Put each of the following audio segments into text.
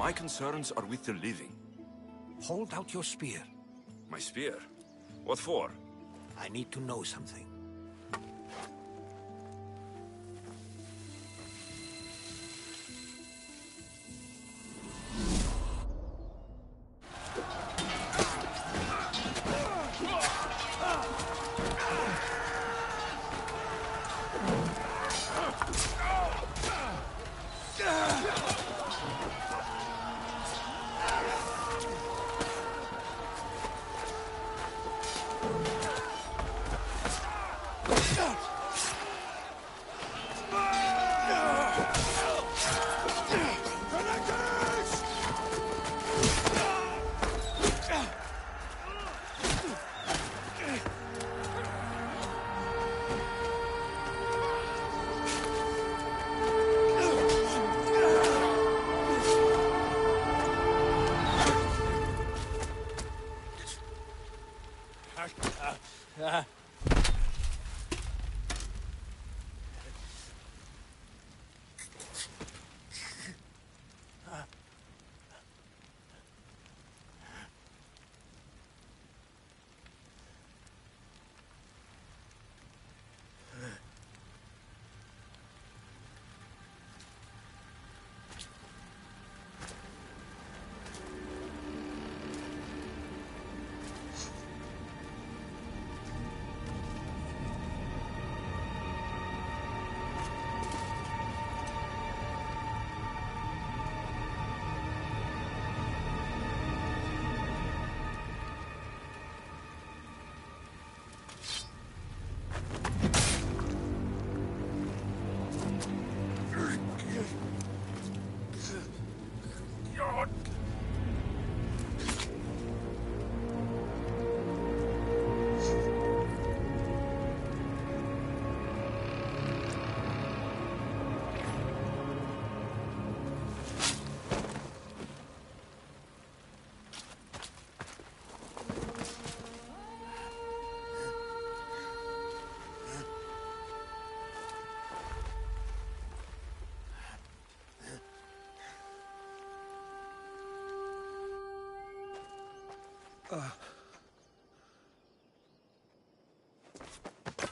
My concerns are with the living. Hold out your spear. My spear? What for? I need to know something.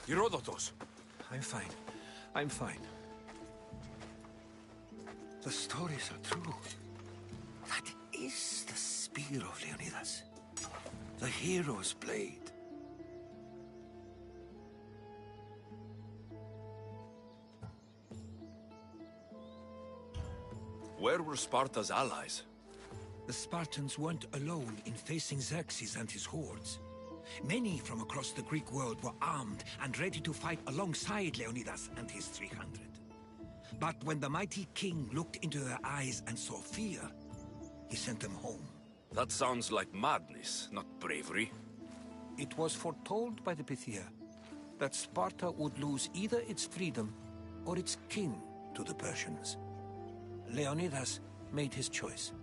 Herodotus! I'm fine. I'm fine. The stories are true. That is the spear of Leonidas. The hero's blade. Where were Sparta's allies? The Spartans weren't alone in facing Xerxes and his hordes. Many from across the Greek world were armed and ready to fight alongside Leonidas and his 300. But when the mighty king looked into their eyes and saw fear, he sent them home. That sounds like madness, not bravery. It was foretold by the Pythia that Sparta would lose either its freedom or its king to the Persians. Leonidas made his choice.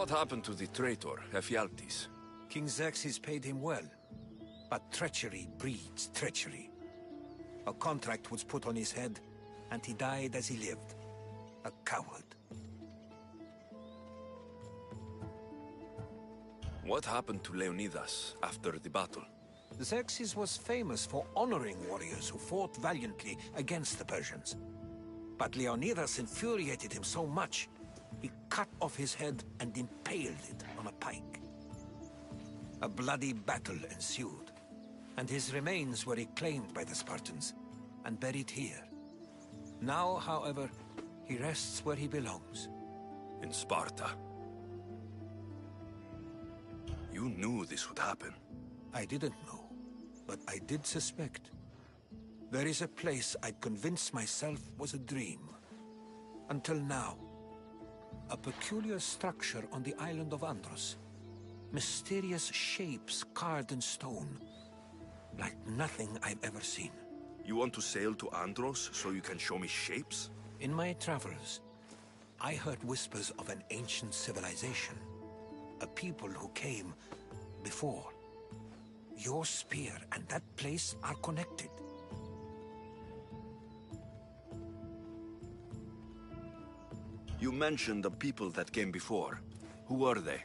What happened to the traitor, Ephialtes? King Xerxes paid him well, but treachery breeds treachery. A contract was put on his head, and he died as he lived. A coward. What happened to Leonidas after the battle? Xerxes was famous for honoring warriors who fought valiantly against the Persians. But Leonidas infuriated him so much, he cut off his head and impaled it on a pike. A bloody battle ensued, and his remains were reclaimed by the Spartans and buried here. Now, however, he rests where he belongs. In Sparta. You knew this would happen. I didn't know, but I did suspect. There is a place I'd convinced myself was a dream. Until now. A peculiar structure on the island of Andros. Mysterious shapes carved in stone. Like nothing I've ever seen. You want to sail to Andros so you can show me shapes? In my travels, I heard whispers of an ancient civilization. a people who came before. Your spear and that place are connected. You mentioned the people that came before. Who were they?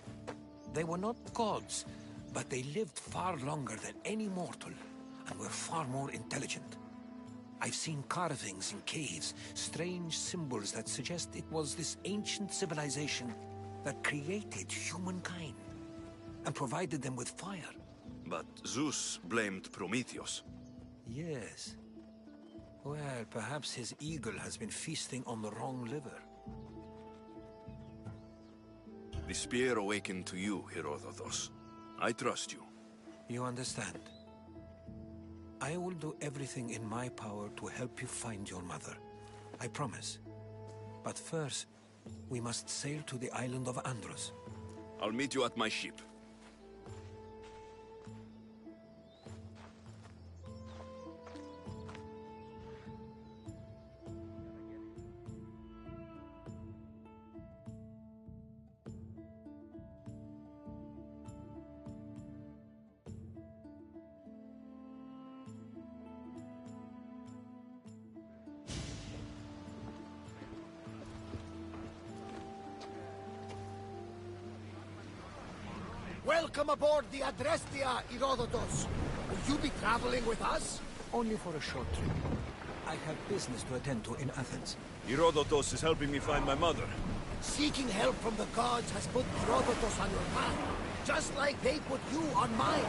They were not gods, but they lived far longer than any mortal, and were far more intelligent. I've seen carvings in caves, strange symbols that suggest it was this ancient civilization that created humankind, and provided them with fire. But Zeus blamed Prometheus. Yes. Well, perhaps his eagle has been feasting on the wrong liver. The spear awakened to you, Herodotus. I trust you. You understand? I will do everything in my power to help you find your mother. I promise. But first, we must sail to the island of Andros. I'll meet you at my ship. Welcome aboard the Adrestia, Herodotus. Will you be traveling with us? Only for a short trip. I have business to attend to in Athens. Herodotus is helping me find my mother. Seeking help from the gods has put Herodotus on your path, just like they put you on mine.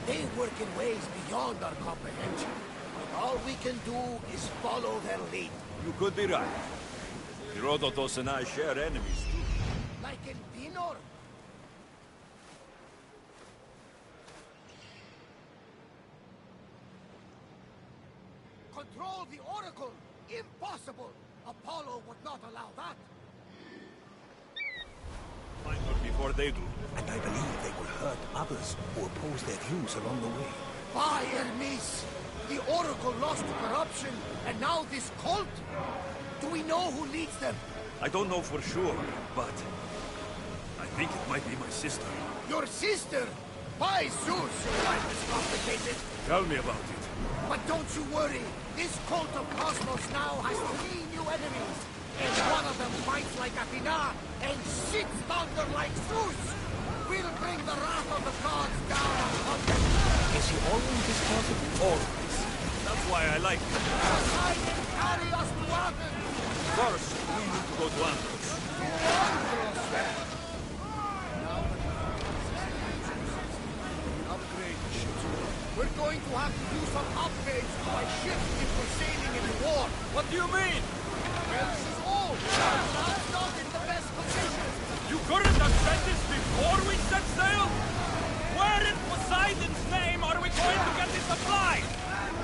They work in ways beyond our comprehension, but all we can do is follow their lead. You could be right. Herodotus and I share enemies too. Like in Dinor. Control the Oracle! Impossible! Apollo would not allow that! Find her before they do. And I believe they will hurt others who oppose their views along the way. By Hermes! The Oracle lost to corruption, and now this cult? Do we know who leads them? I don't know for sure, but I think it might be my sister. Your sister? By Zeus, your life is complicated. Tell me about it. But don't you worry. This cult of Cosmos now has 3 new enemies. And one of them fights like Athena and shits thunder like Zeus. We'll bring the wrath of the gods down upon them. Is he always this positive? Always. That's why I like him. Aside and carry us to Athens. First, we need to go to Andros. Upgrade the ships. We're going to have to do some upgrades to my ship if we're sailing into war. What do you mean? Well, she's old. I'm not in the best position. You couldn't have said this before we set sail? Where in Poseidon's name are we going to get the supplies?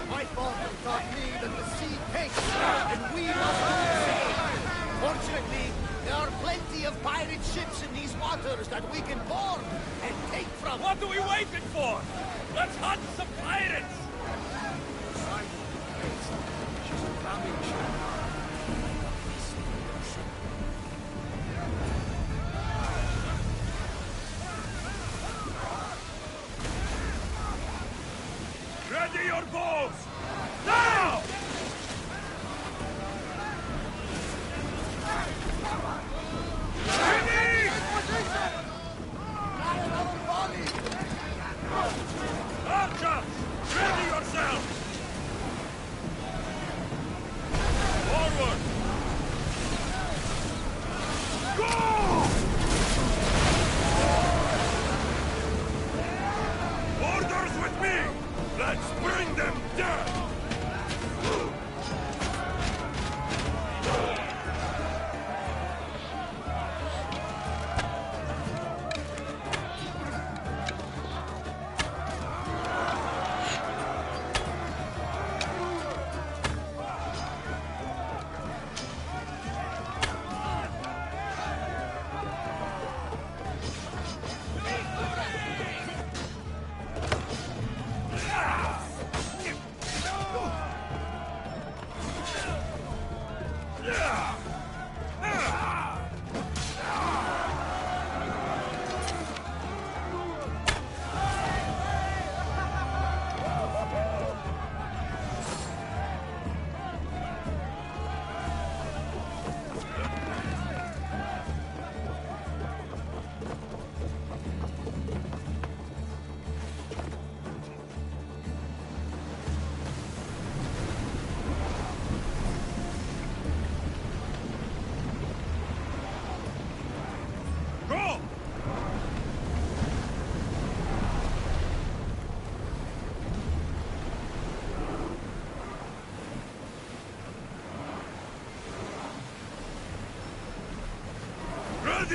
My father taught me that the sea takes, and we must do the same. Fortunately, there are plenty of pirate ships in these waters that we can board and take from. What are we waiting for? Let's hunt some pirates! She's a cramming ship. Ready your bows! Now! Ready! Not another volley! Archers! Ready yourselves! Forward! Go! Orders with me! Let's bring them down!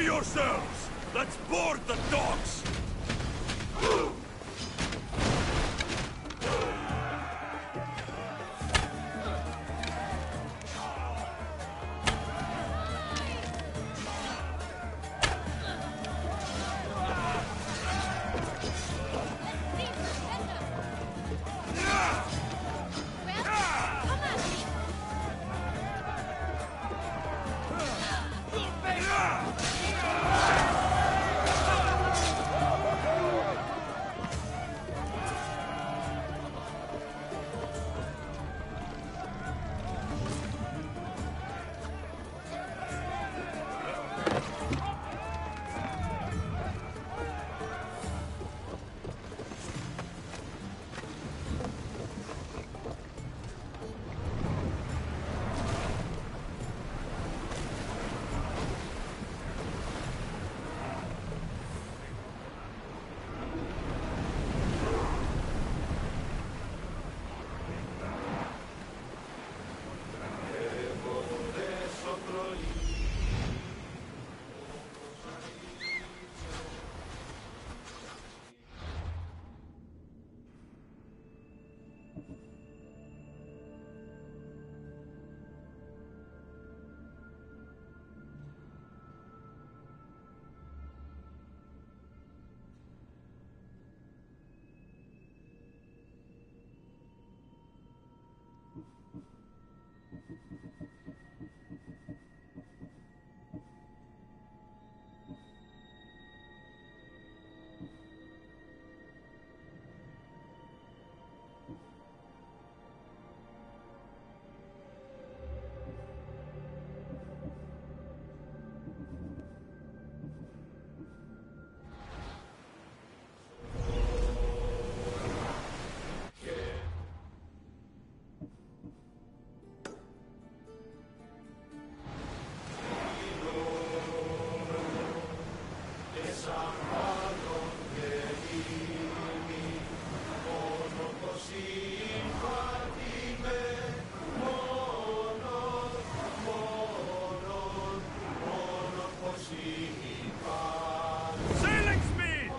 Steady yourselves! Let's board the docks! Sailing speed!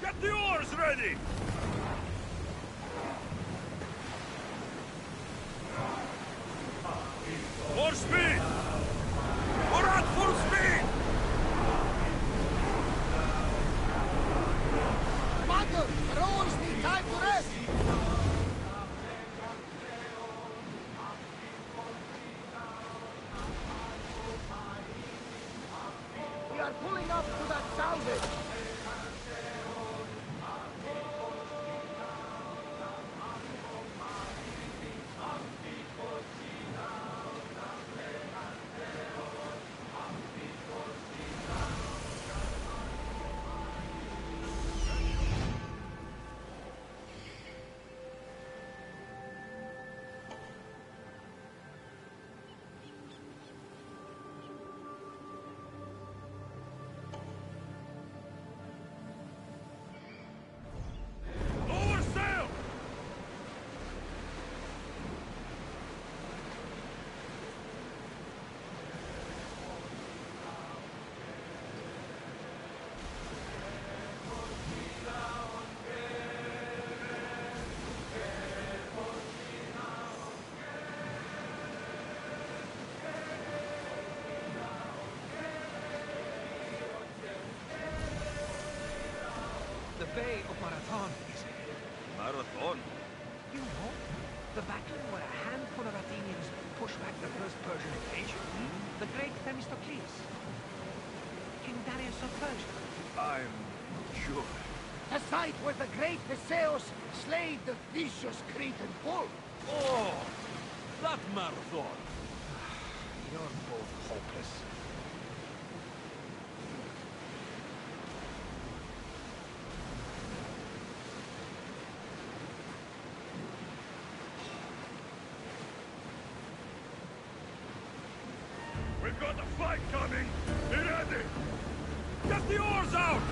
Get the oars ready! More speed! We're at full speed! Commander, the rowers need time to rest. We are pulling up to that salvage. Lower sail! The Bay of Marathon, is it? Marathon? You know, the battle where a handful of Athenians pushed back the first Persian invasion. The great Themistocles. King Darius of Persia. I'm Sure. The site where the great Theseus slayed the vicious Cretan bull. Oh, that marathon. You're both hopeless. We've got a fight coming! Be ready! Get the oars out!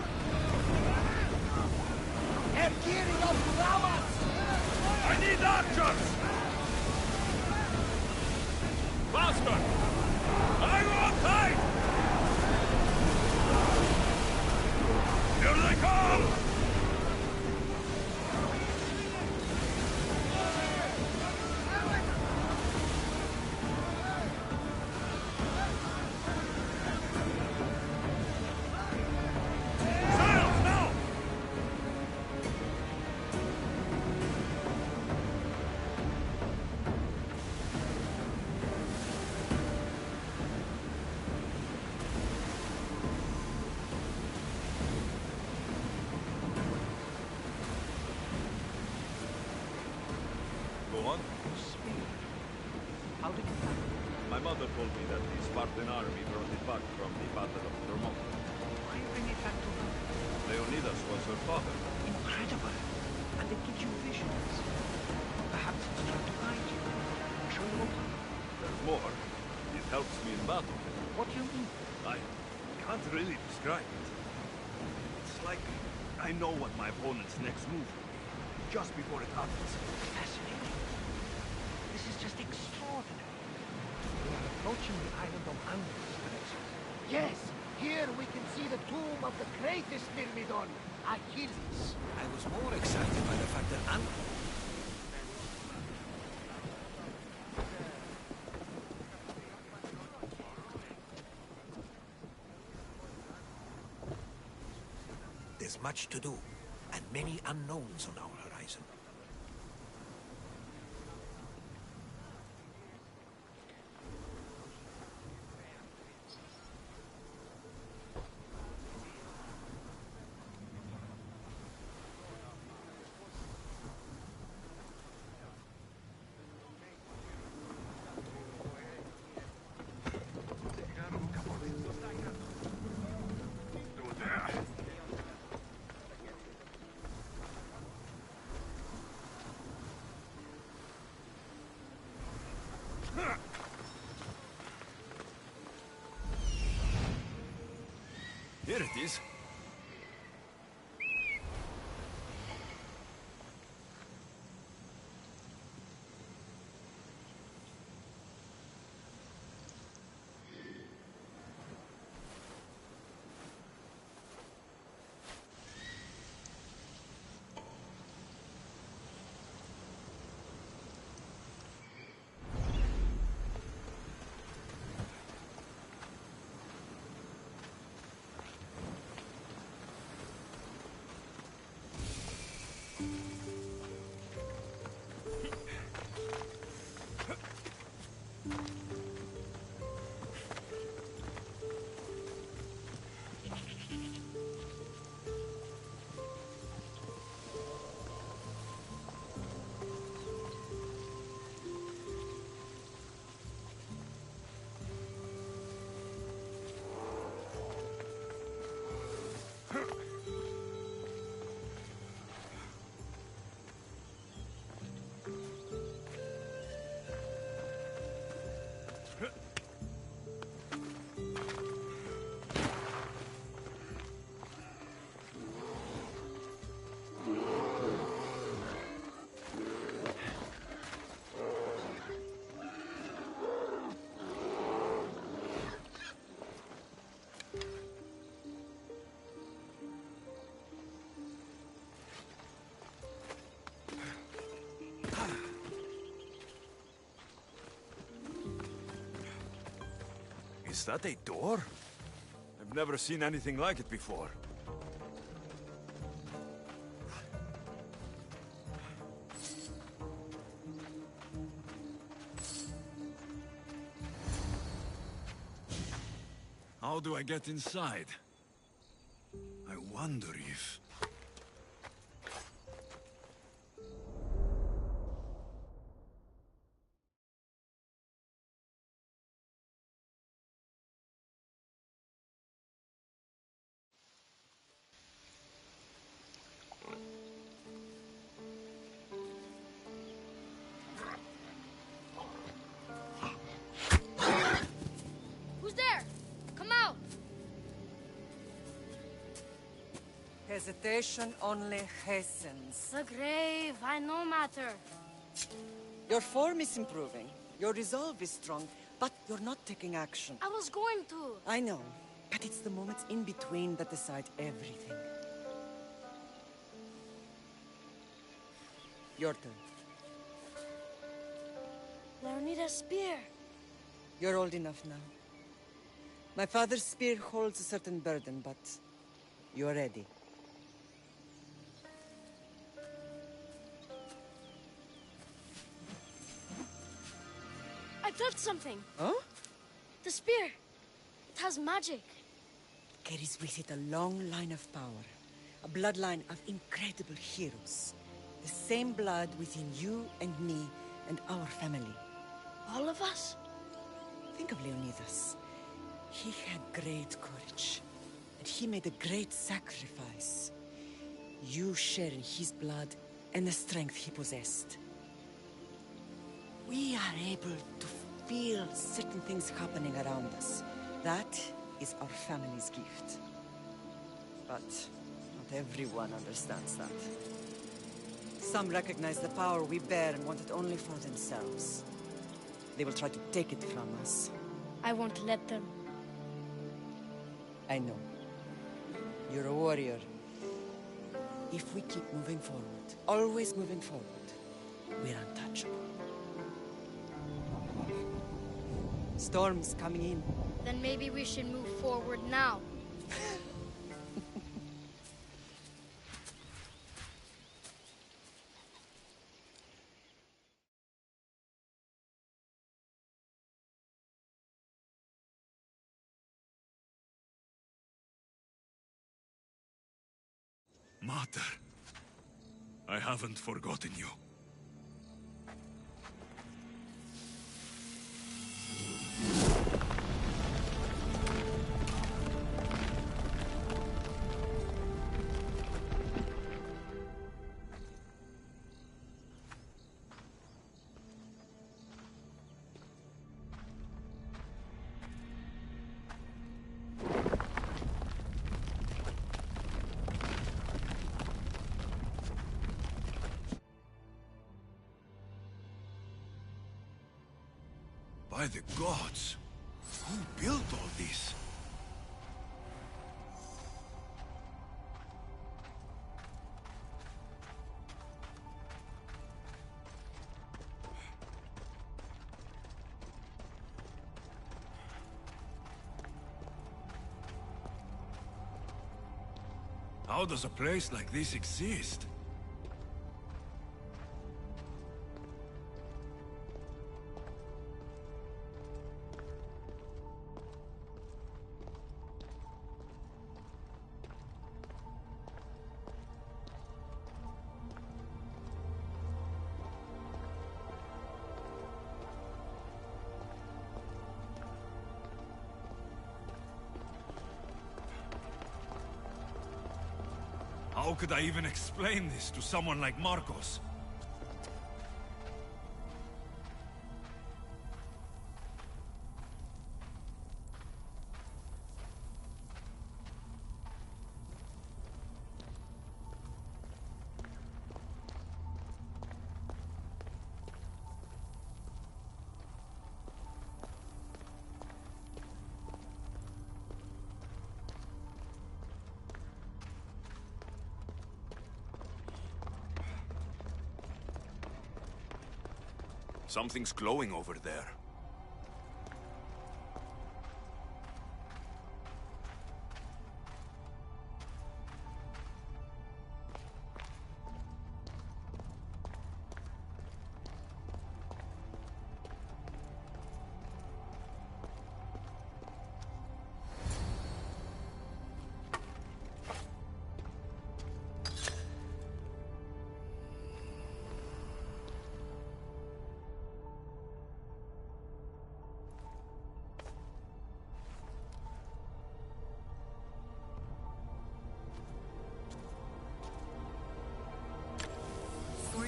They're gearing up to ram us! I need archers! Faster! I want tight! Here they come! Sails now! Go on. Speed. How did it happen? My mother told me that the Spartan army brought it back from the Battle of Thermopylae. Why bring it back to her? Leonidas was her father. Incredible. And it gives you visions. Perhaps it's trying to guide you. Show you open. There's more. It helps me in battle. What do you mean? I can't really describe it. It's like I know what my opponent's next move will be, just before it happens. Fascinating. This is just extraordinary. We are approaching the island of Andros, Alexis. Yes, here we can see the tomb of the greatest Myrmidon, Achilles. I was more excited by the fact that there's much to do, and many unknowns on our horizon. Here it is. Is that a door? I've never seen anything like it before. How do I get inside? I wonder if... Who's there? Come out! Hesitation only hastens. The grave, I no matter. Your form is improving. Your resolve is strong, but you're not taking action. I was going to. I know, but it's the moments in between that decide everything. Your turn. Leonida's spear. You're old enough now. My father's spear holds a certain burden, but you're ready. I felt something. Huh? The spear. It has magic. Carries with it a long line of power. A bloodline of incredible heroes. The same blood within you and me and our family. All of us? Think of Leonidas. He had great courage. And he made a great sacrifice. You share in his blood and the strength he possessed. We are able to feel certain things happening around us. That is our family's gift. But not everyone understands that. Some recognize the power we bear and want it only for themselves. They will try to take it from us. I won't let them. I know. You're a warrior. If we keep moving forward, always moving forward, we're untouchable. Storm's coming in. Then maybe we should move forward now. Mater, I haven't forgotten you. By the gods! Who built all this? How does a place like this exist? How could I even explain this to someone like Marcos? Something's glowing over there.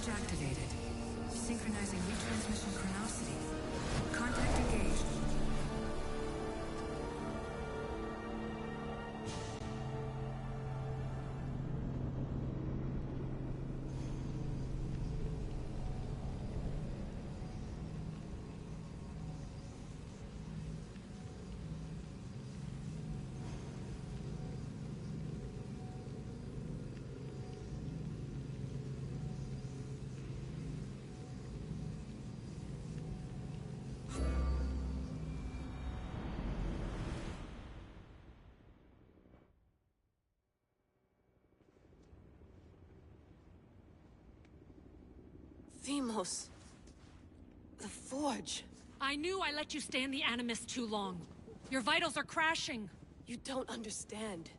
Forge activated. Synchronizing retransmission chronicity. Contact engaged. Deimos. The Forge. I knew I let you stay in the Animus too long. Your vitals are crashing. You don't understand.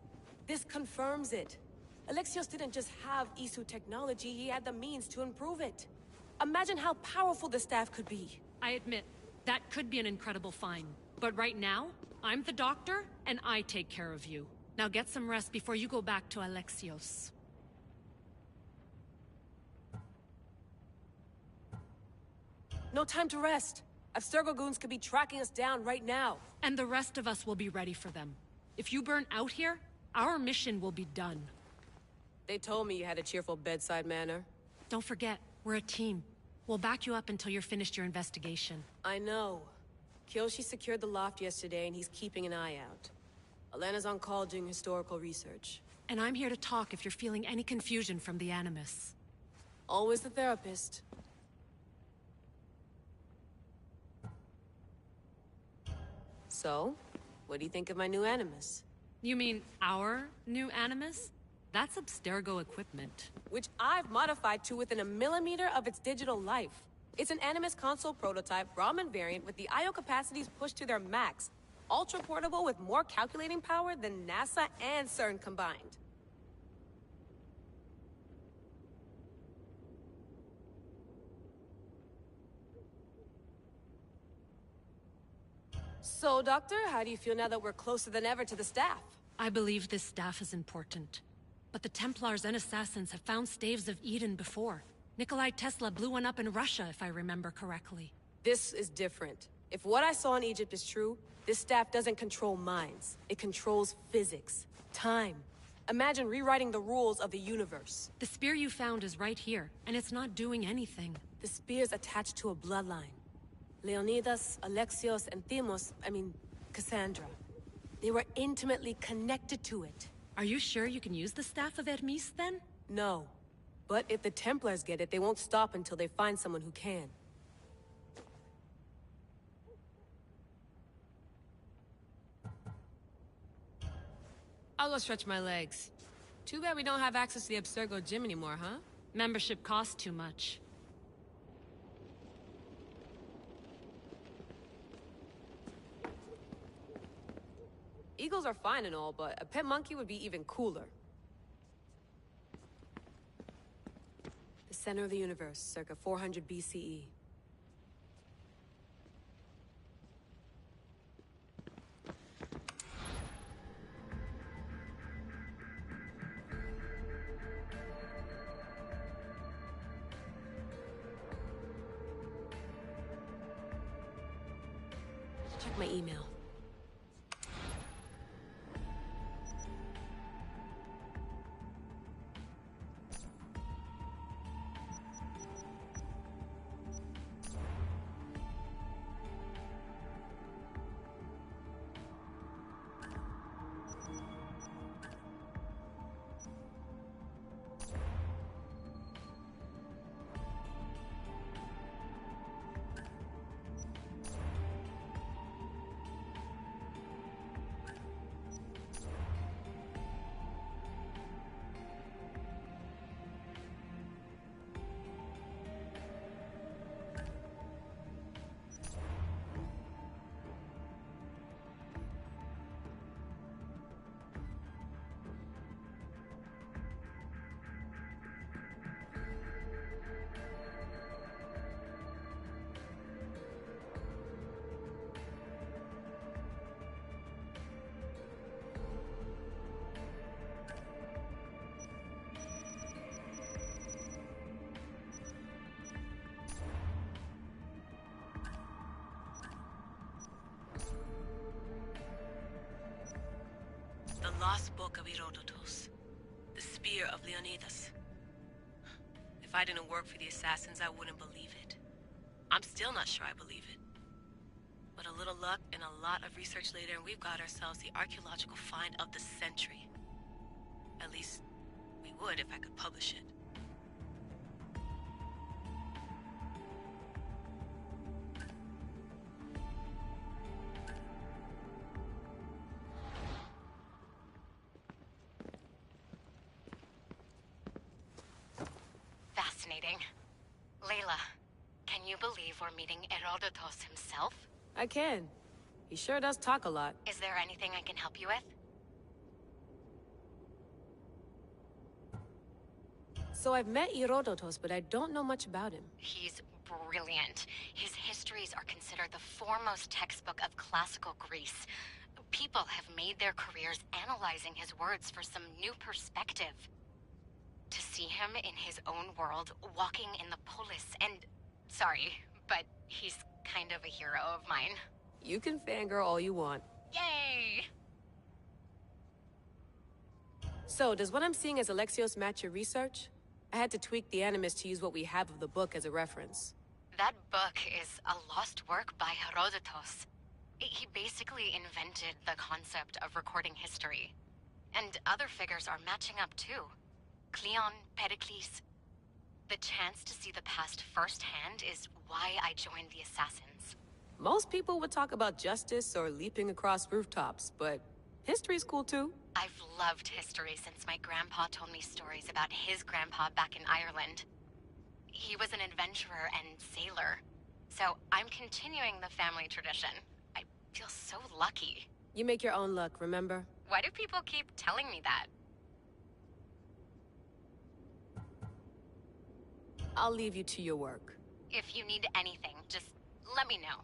This confirms it. Alexios didn't just have Isu technology, he had the means to improve it. Imagine how powerful the staff could be. I admit, that could be an incredible find. But right now, I'm the doctor, and I take care of you. Now get some rest before you go back to Alexios. No time to rest. Abstergo goons could be tracking us down right now. And the rest of us will be ready for them. If you burn out here, our mission will be done. They told me you had a cheerful bedside manner. Don't forget, we're a team. We'll back you up until you're finished your investigation. I know. Kyoshi secured the loft yesterday and he's keeping an eye out. Elena's on call doing historical research. And I'm here to talk if you're feeling any confusion from the Animus. Always the therapist. So, what do you think of my new Animus? You mean our new Animus? That's Abstergo equipment. Which I've modified to within a millimeter of its digital life. It's an Animus console prototype Raman variant with the I/O capacities pushed to their max. Ultra portable with more calculating power than NASA and CERN combined. So, Doctor, how do you feel now that we're closer than ever to the staff? I believe this staff is important. But the Templars and Assassins have found staves of Eden before. Nikolai Tesla blew one up in Russia, if I remember correctly. This is different. If what I saw in Egypt is true, this staff doesn't control minds. It controls physics, time. Imagine rewriting the rules of the universe. The spear you found is right here, and it's not doing anything. The spear's attached to a bloodline. Leonidas, Alexios, and Cassandra. They were intimately connected to it. Are you sure you can use the Staff of Hermes, then? No. But if the Templars get it, they won't stop until they find someone who can. I'll go stretch my legs. Too bad we don't have access to the Abstergo gym anymore, huh? Membership costs too much. Eagles are fine and all, but a pet monkey would be even cooler. The center of the universe, circa 400 BCE. Check my email. Book of Herodotus. The Spear of Leonidas. If I didn't work for the Assassins, I wouldn't believe it. I'm still not sure I believe it. But a little luck and a lot of research later, and we've got ourselves the archaeological find of the century. At least, we would if I could publish it. Fascinating. Layla, can you believe we're meeting Herodotus himself? I can. He sure does talk a lot. Is there anything I can help you with? So I've met Herodotus, but I don't know much about him. He's brilliant. His histories are considered the foremost textbook of classical Greece. People have made their careers analyzing his words for some new perspective. To see him in his own world, walking in the polis, and... Sorry, but he's kind of a hero of mine. You can fangirl all you want. Yay! So, does what I'm seeing as Alexios match your research? I had to tweak the Animus to use what we have of the book as a reference. That book is a lost work by Herodotus. He basically invented the concept of recording history. And other figures are matching up too. Cleon, Pericles. The chance to see the past firsthand is why I joined the Assassins. Most people would talk about justice or leaping across rooftops, but history's cool too. I've loved history since my grandpa told me stories about his grandpa back in Ireland. He was an adventurer and sailor, so I'm continuing the family tradition. I feel so lucky. You make your own luck, remember? Why do people keep telling me that? I'll leave you to your work. If you need anything, just let me know.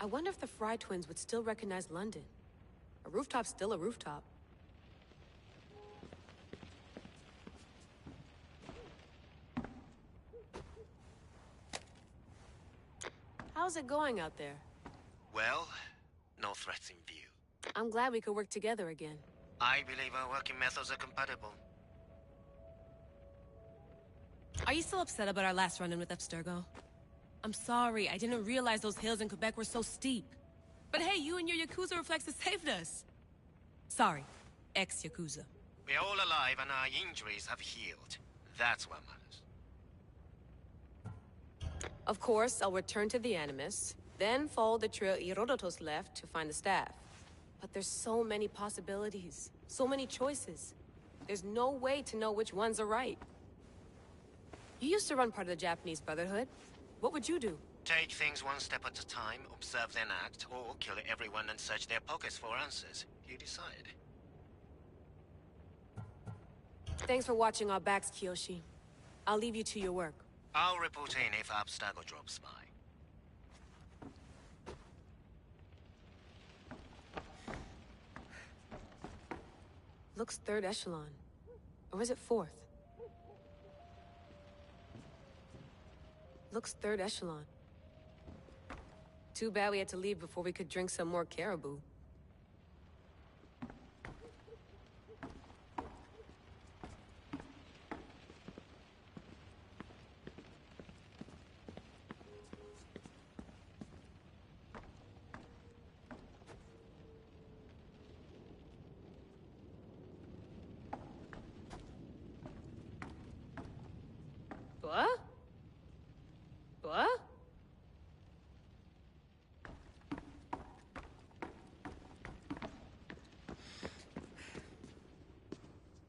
I wonder if the Fry twins would still recognize London. A rooftop's still a rooftop. How's it going out there? Well, no threats in view. I'm glad we could work together again. I believe our working methods are compatible. Are you still upset about our last run-in with Abstergo? I'm sorry, I didn't realize those hills in Quebec were so steep. But hey, you and your Yakuza reflexes saved us. Sorry, ex-Yakuza. We're all alive and our injuries have healed. That's what matters. Of course, I'll return to the Animus, then follow the trail Herodotus left to find the staff. But there's so many possibilities, so many choices. There's no way to know which ones are right. You used to run part of the Japanese Brotherhood. What would you do? Take things one step at a time, observe then act, or kill everyone and search their pockets for answers. You decide. Thanks for watching our backs, Kiyoshi. I'll leave you to your work. I'll report in if Abstergo drops by. Looks third echelon. Or is it fourth? Looks third echelon. Too bad we had to leave before we could drink some more caribou. What? What?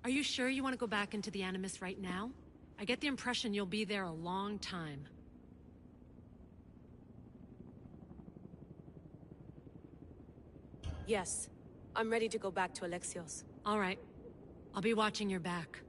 Are you sure you want to go back into the Animus right now? I get the impression you'll be there a long time. Yes. I'm ready to go back to Alexios. All right. I'll be watching your back.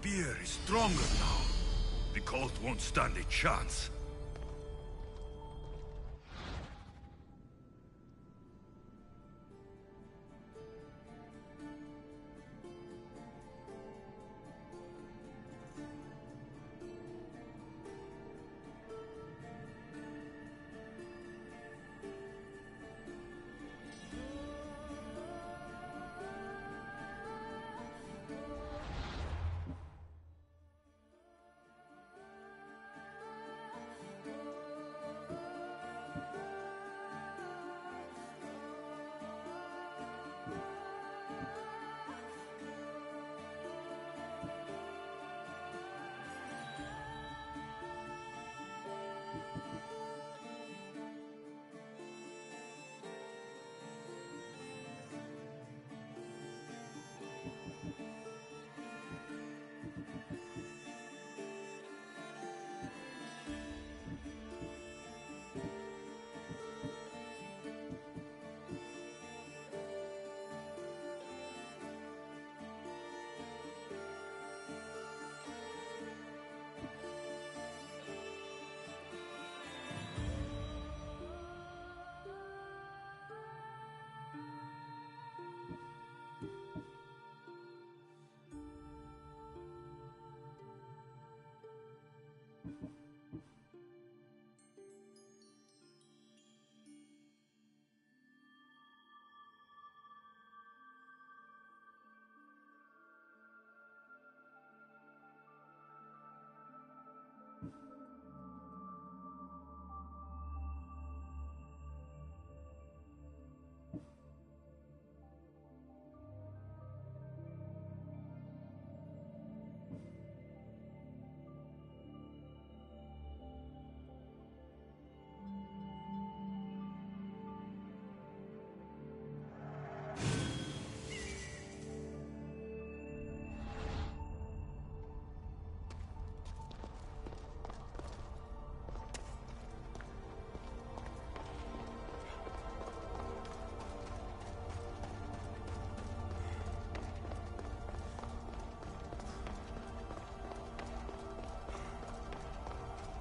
spear is stronger now. The cult won't stand a chance.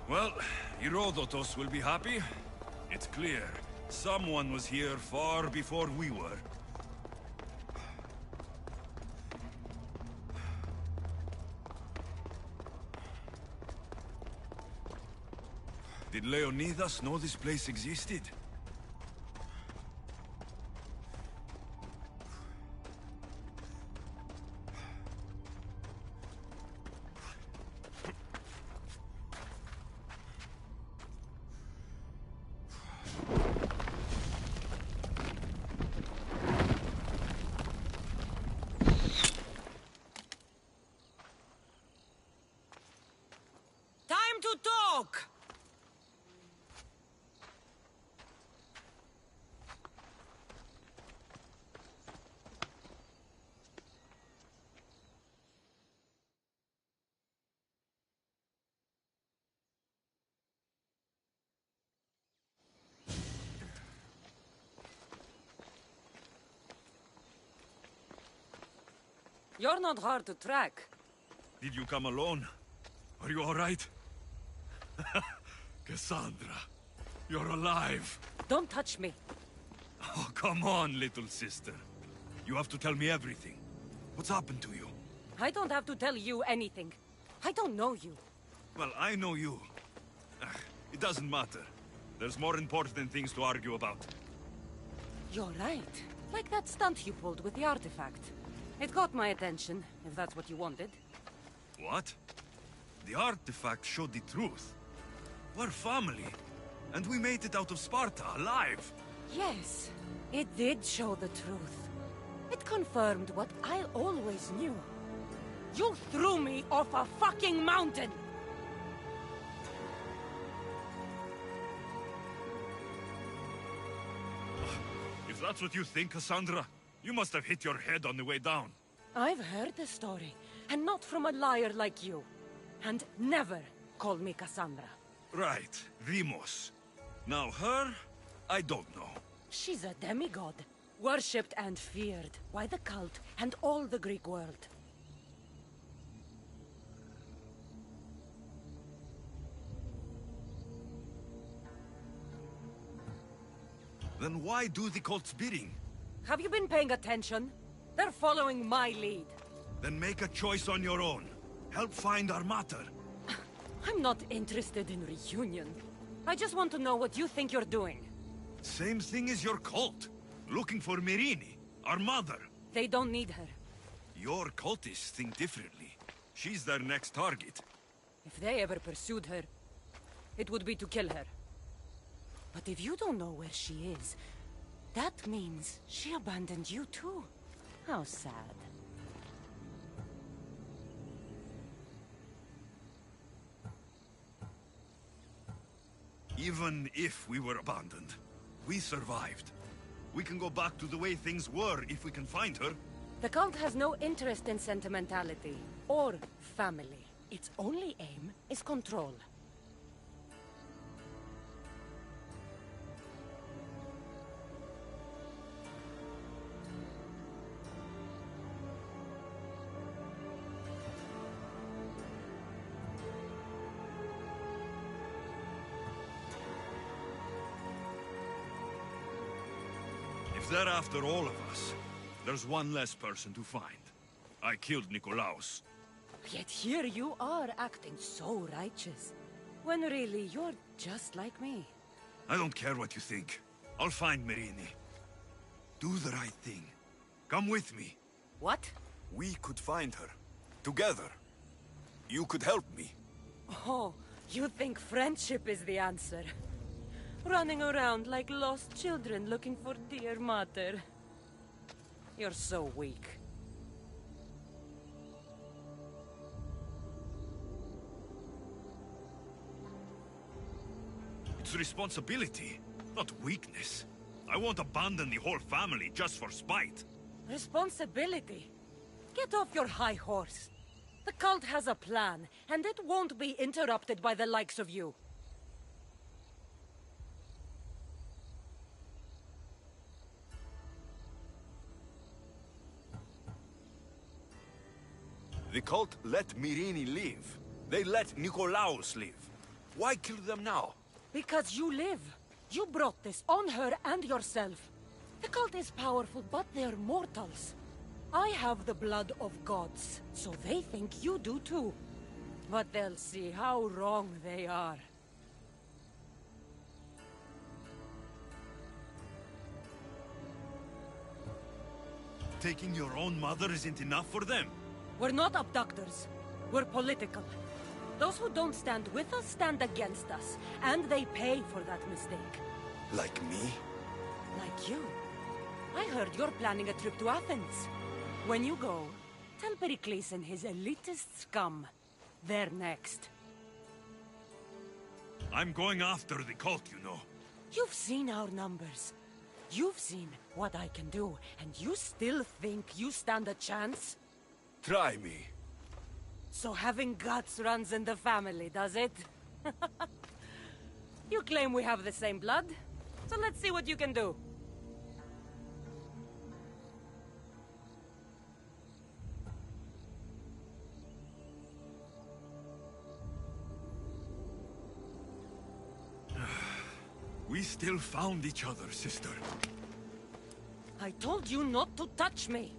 Well, Herodotus will be happy. It's clear. Someone was here far before we were. Did Leonidas know this place existed? Time to talk! You're not hard to track. Did you come alone? Are you all right? Cassandra, you're alive. Don't touch me. Oh, come on, little sister. You have to tell me everything. What's happened to you? I don't have to tell you anything. I don't know you. Well, I know you. It doesn't matter. There's more important things to argue about. You're right. Like that stunt you pulled with the artifact. It got my attention, if that's what you wanted. What? The artifact showed the truth. We're family. And we made it out of Sparta, alive. Yes, it did show the truth. It confirmed what I always knew. You threw me off a fucking mountain! If that's what you think, Cassandra, you must have hit your head on the way down. I've heard the story, and not from a liar like you. And never call me Cassandra. Right, Demos. Now her, I don't know. She's a demigod, worshipped and feared by the cult and all the Greek world. Then why do the cult's bidding? Have you been paying attention? They're following my lead. Then make a choice on your own. Help find our mater. I'm not interested in reunion. I just want to know what you think you're doing. Same thing as your cult. Looking for Myrrine, our mother. They don't need her. Your cultists think differently. She's their next target. If they ever pursued her, it would be to kill her. But if you don't know where she is, that means she abandoned you too. How sad. Even if we were abandoned, we survived. We can go back to the way things were if we can find her. The cult has no interest in sentimentality or family. Its only aim is control. If they're after all of us, there's one less person to find. I killed Nikolaos. Yet here you are acting so righteous. When really you're just like me. I don't care what you think. I'll find Myrrine. Do the right thing. Come with me. What? We could find her. Together. You could help me. Oh, you think friendship is the answer? Running around like lost children looking for dear mother. You're so weak. It's responsibility, not weakness. I won't abandon the whole family just for spite. Responsibility? Get off your high horse. The cult has a plan, and it won't be interrupted by the likes of you. The cult let Myrrine live. They let Nikolaos live. Why kill them now? Because you live. You brought this on her and yourself. The cult is powerful, but they're mortals. I have the blood of gods, so they think you do too. But they'll see how wrong they are. Taking your own mother isn't enough for them. We're not abductors. We're political. Those who don't stand with us stand against us, and they pay for that mistake. Like me? Like you. I heard you're planning a trip to Athens. When you go, tell Pericles and his elitist scum. They're next. I'm going after the cult, you know. You've seen our numbers. You've seen what I can do, and you still think you stand a chance? Try me. So having guts runs in the family, does it? You claim we have the same blood, so let's see what you can do. We still found each other, sister. I told you not to touch me.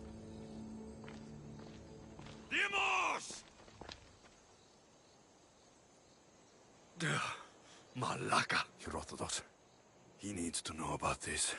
Demos! Malaka. Herodotus. He needs to know about this.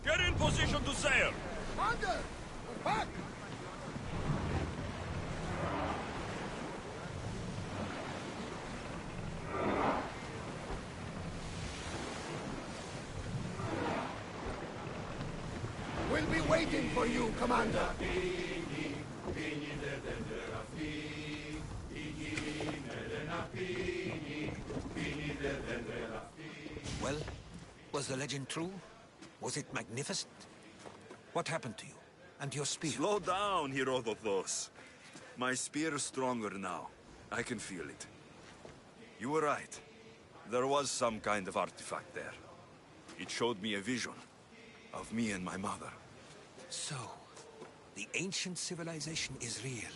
Get in position to sail! Commander! be waiting for you, Commander. Well, was the legend true? Was it magnificent? What happened to you? And your spear? Slow down, Herodotos. My spear is stronger now. I can feel it. You were right. There was some kind of artifact there. It showed me a vision of me and my mother. So, the ancient civilization is real.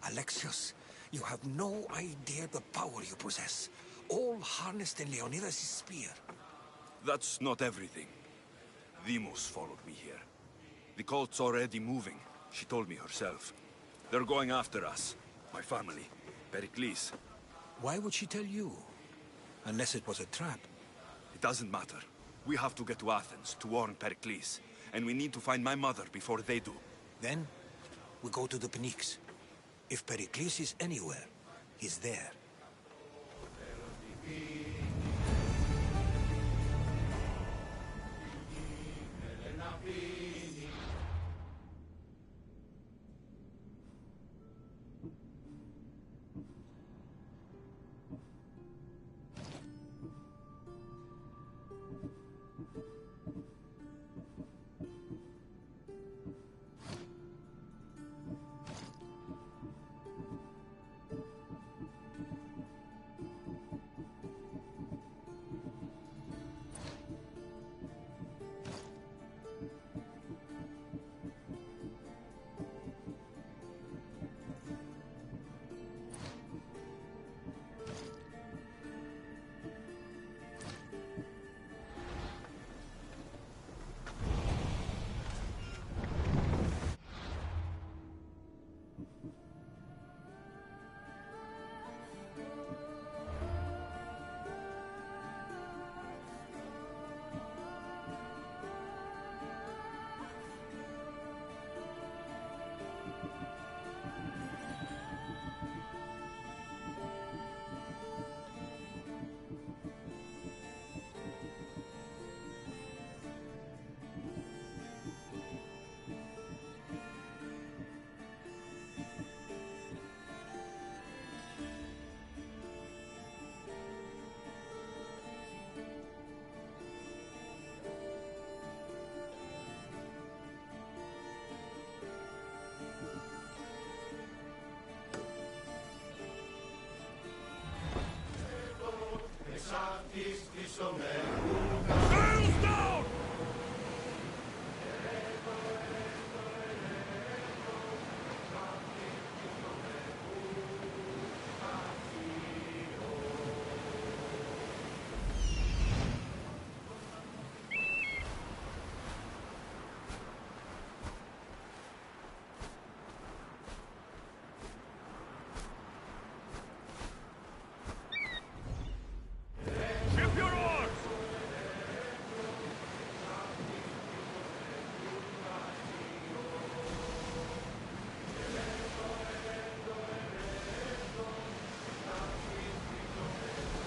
Alexios, you have no idea the power you possess. All harnessed in Leonidas' spear. That's not everything. Demos followed me here. The cult's already moving. She told me herself. They're going after us. My family. Pericles. Why would she tell you? Unless it was a trap. It doesn't matter. We have to get to Athens to warn Pericles. And we need to find my mother before they do. Then, we go to the Pnyx. If Pericles is anywhere, he's there. Sails down! Ship your oars!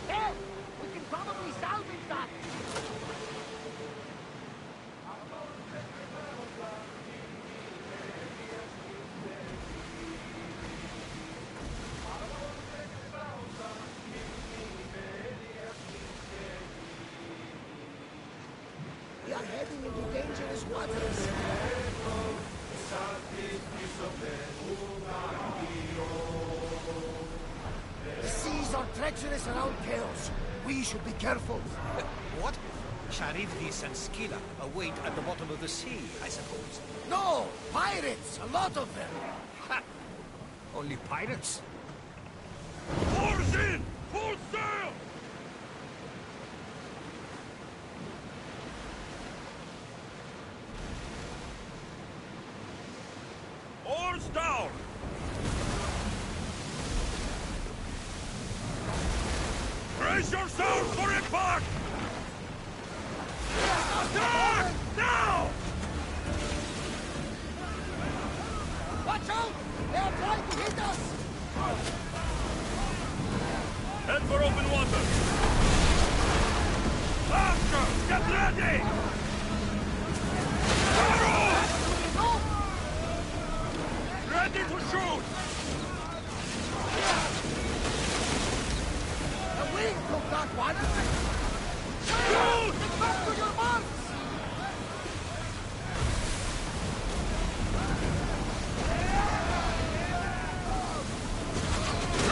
Hey! We can probably salvage that! We are heading into dangerous waters. The seas are treacherous around Chaos. We should be careful. What? Charybdis and Scylla await at the bottom of the sea, I suppose. No! Pirates! A lot of them! Ha! Only pirates? Oars in! Full sail! Oars down! Brace yourselves for impact! Attack! Now! Watch out! They are trying to hit us! Head for open water! Faster! Get ready! Arrows! Ready to shoot! The wind took that one! Shoot! Get back to your marks!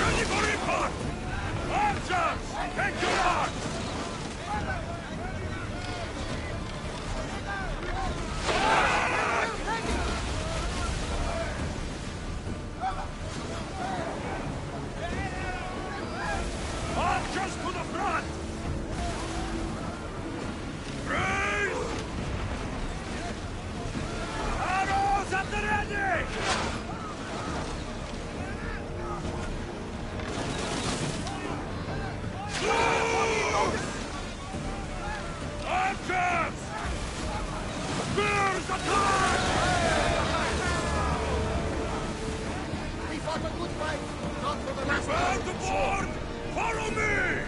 Ready for impact! Archers! Take your mark! Archers to the front! Raise! Arrows at the ready! Archers! Spears attack! We fought a good fight, not for the last Prepare time. to board! Follow me!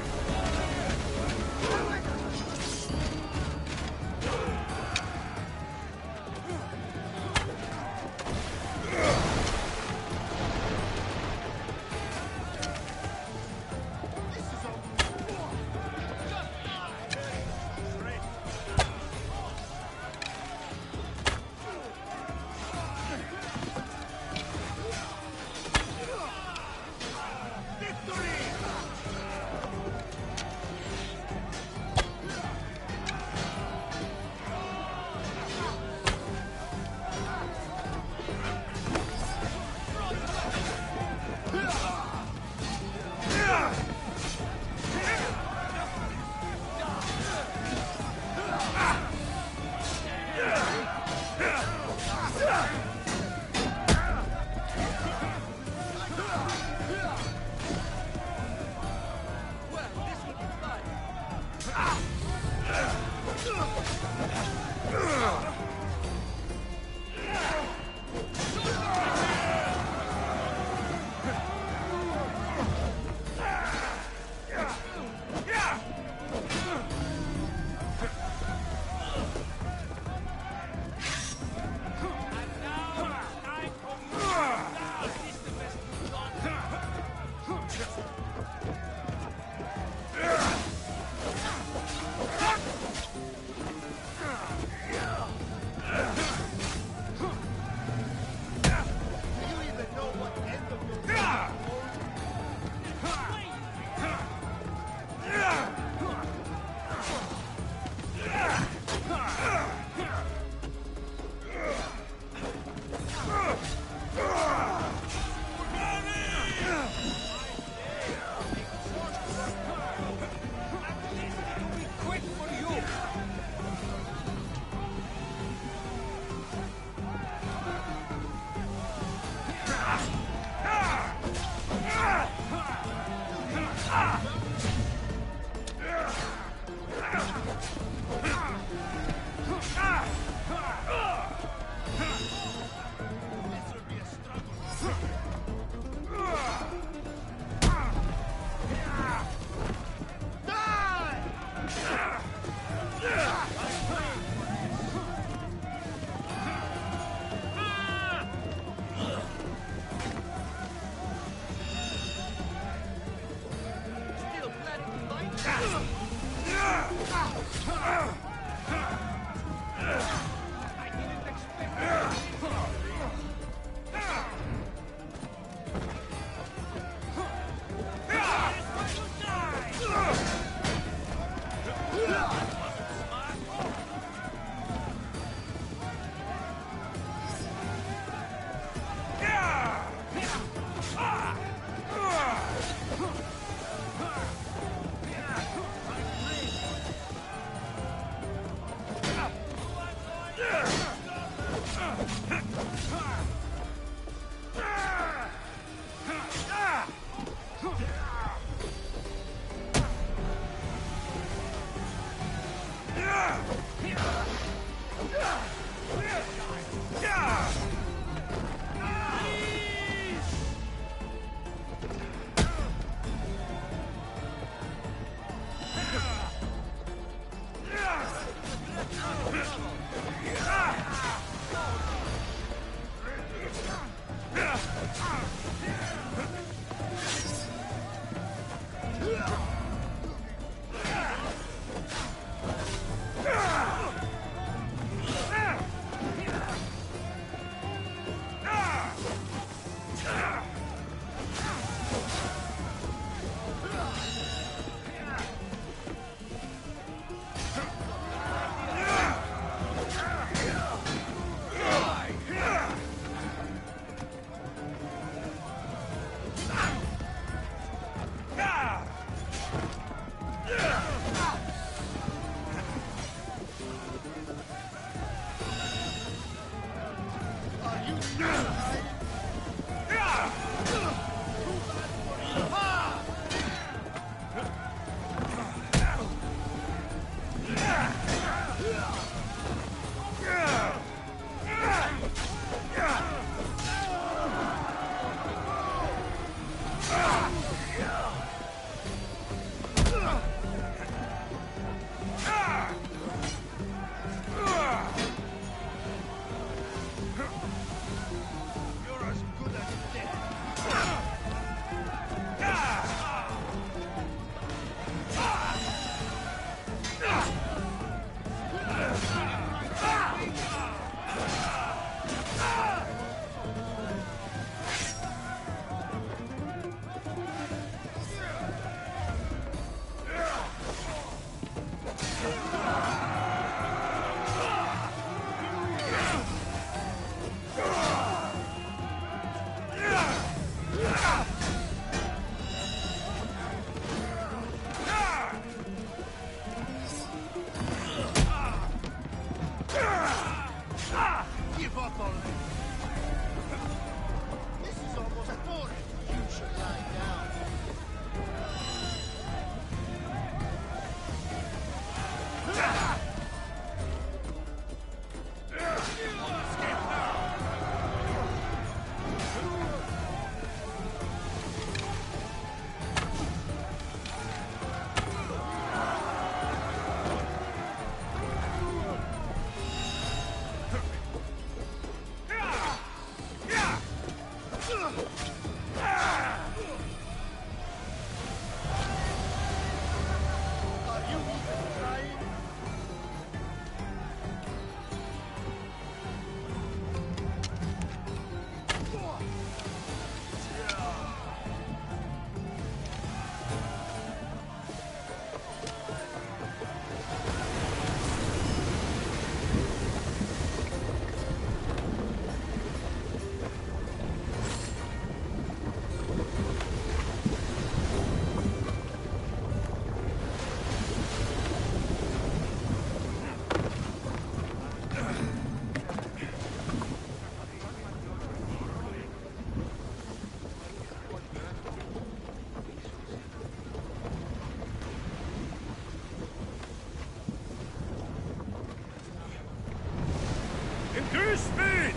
Increase speed!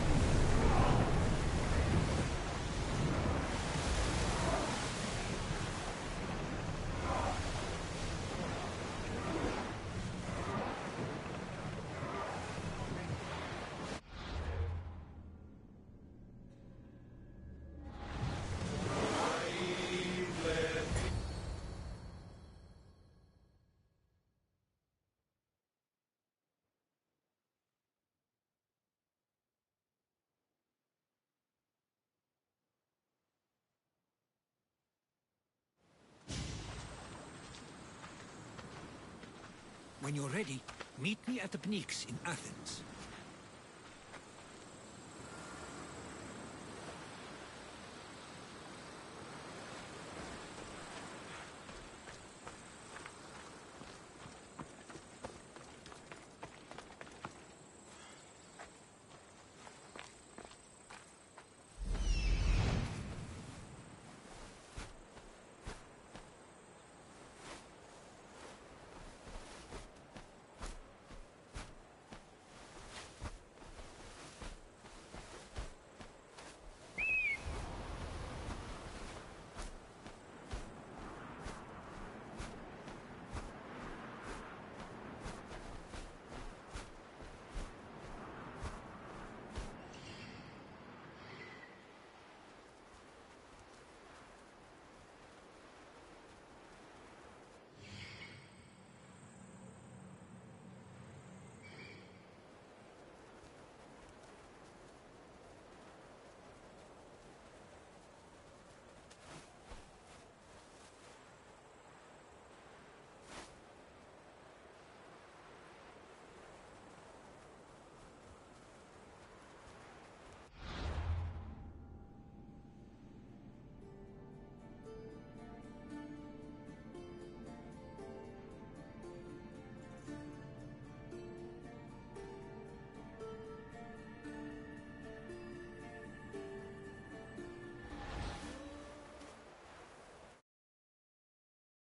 When you're ready, meet me at the Pnyx in Athens.